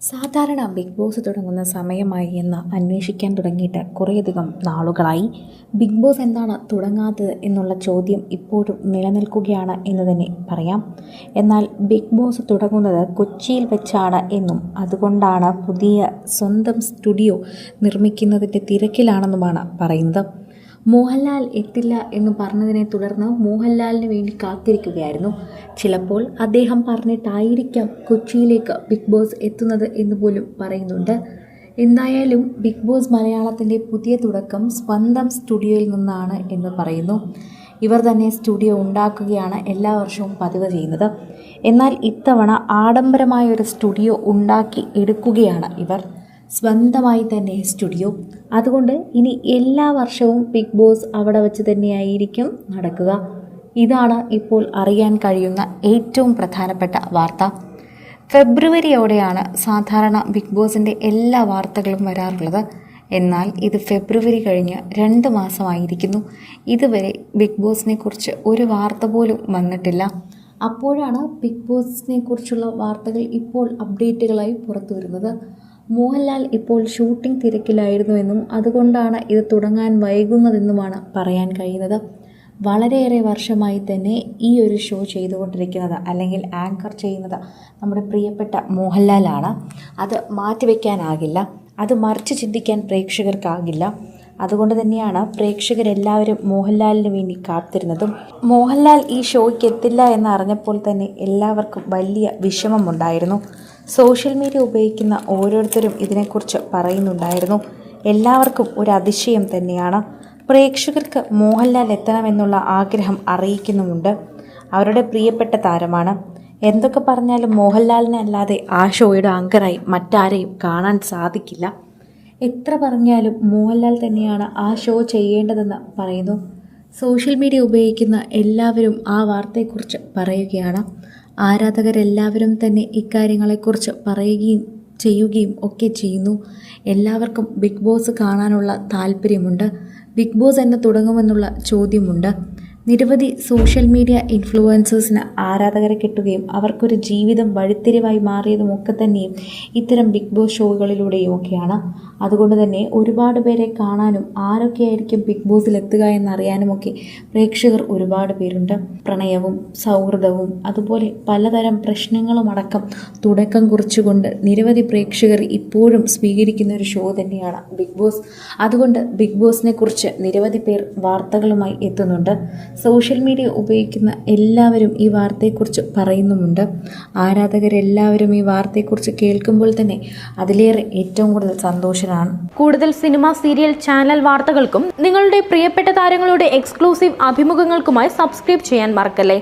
സാധാരണ big boss തുടങ്ങുന്ന സമയമായി എന്ന് അന്വേഷിക്കാൻ തുടങ്ങിയിട്ട് കുറേയധികം നാളുകളായി. ബിഗ് ബോസ് എന്താണ് തുടങ്ങാത്തത് എന്നുള്ള ചോദ്യം ഇപ്പോഴും നിലനിൽക്കുകയാണ് എന്ന് തന്നെ പറയാം. എന്നാൽ ബിഗ് ബോസ് തുടങ്ങുന്നത് കൊച്ചിയിൽ വെച്ചാണ് എന്നും അതുകൊണ്ടാണ് പുതിയ സ്വന്തം സ്റ്റുഡിയോ നിർമ്മിക്കുന്നതിൻ്റെ തിരക്കിലാണെന്നുമാണ് പറയുന്നത്. മോഹൻലാൽ എത്തില്ല എന്ന് പറഞ്ഞതിനെ തുടർന്ന് മോഹൻലാലിന് വേണ്ടി കാത്തിരിക്കുകയായിരുന്നു. ചിലപ്പോൾ അദ്ദേഹം പറഞ്ഞിട്ടായിരിക്കാം കൊച്ചിയിലേക്ക് ബിഗ് ബോസ് എത്തുന്നത് എന്ന് പോലും പറയുന്നുണ്ട്. എന്തായാലും ബിഗ് ബോസ് മലയാളത്തിൻ്റെ പുതിയ തുടക്കം സ്വന്തം സ്റ്റുഡിയോയിൽ നിന്നാണ് എന്ന് പറയുന്നു. ഇവർ തന്നെ സ്റ്റുഡിയോ ഉണ്ടാക്കുകയാണ് എല്ലാ വർഷവും പതിവ് ചെയ്യുന്നത്. എന്നാൽ ഇത്തവണ ആഡംബരമായ ഒരു സ്റ്റുഡിയോ ഉണ്ടാക്കി എടുക്കുകയാണ് ഇവർ. സ്വന്തമായി തന്നെ സ്റ്റുഡിയോ. അതുകൊണ്ട് ഇനി എല്ലാ വർഷവും ബിഗ് ബോസ് അവിടെ വച്ച് തന്നെയായിരിക്കും നടക്കുക. ഇതാണ് ഇപ്പോൾ അറിയാൻ കഴിയുന്ന ഏറ്റവും പ്രധാനപ്പെട്ട വാർത്ത. ഫെബ്രുവരിയോടെയാണ് സാധാരണ ബിഗ് ബോസിൻ്റെ എല്ലാ വാർത്തകളും വരാറുള്ളത്. എന്നാൽ ഇത് ഫെബ്രുവരി കഴിഞ്ഞ് 2 മാസമായിരിക്കുന്നു. ഇതുവരെ ബിഗ് ബോസിനെ കുറിച്ച് ഒരു വാർത്ത പോലും വന്നിട്ടില്ല. അപ്പോഴാണ് ബിഗ് ബോസിനെ കുറിച്ചുള്ള വാർത്തകൾ ഇപ്പോൾ അപ്ഡേറ്റുകളായി പുറത്തു വരുന്നത്. മോഹൻലാൽ ഇപ്പോൾ ഷൂട്ടിംഗ് തിരക്കിലായിരുന്നുവെന്നും അതുകൊണ്ടാണ് ഇത് തുടങ്ങാൻ വൈകുന്നതെന്നുമാണ് പറയാൻ കഴിയുന്നത്. വളരെയേറെ വർഷമായി തന്നെ ഈ ഒരു ഷോ ചെയ്തുകൊണ്ടിരിക്കുന്നത് അല്ലെങ്കിൽ ആങ്കർ ചെയ്യുന്നത് നമ്മുടെ പ്രിയപ്പെട്ട മോഹൻലാലാണ്. അത് മാറ്റിവെക്കാനാകില്ല, അത് മറിച്ച് ചിന്തിക്കാൻ പ്രേക്ഷകർക്കാകില്ല. അതുകൊണ്ട് തന്നെയാണ് പ്രേക്ഷകരെല്ലാവരും മോഹൻലാലിന് വേണ്ടി കാത്തിരുന്നതും. മോഹൻലാൽ ഈ ഷോയ്ക്ക് എത്തില്ല എന്നറിഞ്ഞപ്പോൾ തന്നെ എല്ലാവർക്കും വലിയ വിഷമമുണ്ടായിരുന്നു. സോഷ്യൽ മീഡിയ ഉപയോഗിക്കുന്ന ഓരോരുത്തരും ഇതിനെക്കുറിച്ച് പറയുന്നുണ്ടായിരുന്നു. എല്ലാവർക്കും ഒരു അതിശയം തന്നെയാണ്. പ്രേക്ഷകർക്ക് മോഹൻലാൽ എത്തണമെന്നുള്ള ആഗ്രഹം അറിയിക്കുന്നുമുണ്ട്. അവരുടെ പ്രിയപ്പെട്ട താരമാണ്. എന്തൊക്കെ പറഞ്ഞാലും മോഹൻലാലിനെ അല്ലാതെ ആ ഷോയുടെ ആങ്കറായി മറ്റാരെയും കാണാൻ സാധിക്കില്ല. എത്ര പറഞ്ഞാലും മോഹൻലാൽ തന്നെയാണ് ആ ഷോ ചെയ്യേണ്ടതെന്ന് പറയുന്നു. സോഷ്യൽ മീഡിയ ഉപയോഗിക്കുന്ന എല്ലാവരും ആ വാർത്തയെക്കുറിച്ച് പറയുകയാണ്. ആരാധകരെല്ലാവരും തന്നെ ഇക്കാര്യങ്ങളെക്കുറിച്ച് പറയുകയും ചെയ്യുകയും ഒക്കെ ചെയ്യുന്നു. എല്ലാവർക്കും ബിഗ് ബോസ് കാണാനുള്ള താല്പര്യമുണ്ട്. ബിഗ് ബോസ് എന്ന് തുടങ്ങുമെന്നുള്ള ചോദ്യമുണ്ട്. നിരവധി സോഷ്യൽ മീഡിയ ഇൻഫ്ലുവൻസേഴ്സിന് ആരാധകരെ കിട്ടുകയും അവർക്കൊരു ജീവിതം വഴിത്തിരിവായി മാറിയതുമൊക്കെ തന്നെയും ഇത്തരം ബിഗ് ബോസ് ഷോകളിലൂടെയൊക്കെയാണ്. അതുകൊണ്ട് തന്നെ ഒരുപാട് പേരെ കാണാനും ആരൊക്കെയായിരിക്കും ബിഗ് ബോസിൽ എത്തുക എന്നറിയാനുമൊക്കെ പ്രേക്ഷകർ ഒരുപാട് പേരുണ്ട്. പ്രണയവും സൗഹൃദവും അതുപോലെ പലതരം പ്രശ്നങ്ങളുമടക്കം തുടക്കം കുറിച്ചുകൊണ്ട് നിരവധി പ്രേക്ഷകർ ഇപ്പോഴും സ്വീകരിക്കുന്ന ഒരു ഷോ തന്നെയാണ് ബിഗ് ബോസ്. അതുകൊണ്ട് ബിഗ് ബോസിനെ കുറിച്ച് നിരവധി പേർ വാർത്തകളുമായി എത്തുന്നുണ്ട്. സോഷ്യൽ മീഡിയ ഉപയോഗിക്കുന്ന എല്ലാവരും ഈ വാർത്തയെക്കുറിച്ച് പറയുന്നുമുണ്ട്. ആരാധകരെല്ലാവരും ഈ വാർത്തയെക്കുറിച്ച് കേൾക്കുമ്പോൾ തന്നെ അതിലേറെ ഏറ്റവും കൂടുതൽ സന്തോഷമാണ്. കൂടുതൽ സിനിമ, സീരിയൽ, ചാനൽ വാർത്തകൾക്കും നിങ്ങളുടെ പ്രിയപ്പെട്ട താരങ്ങളുടെ എക്സ്ക്ലൂസീവ് അഭിമുഖങ്ങൾക്കുമായി സബ്സ്ക്രൈബ് ചെയ്യാൻ മറക്കല്ലേ.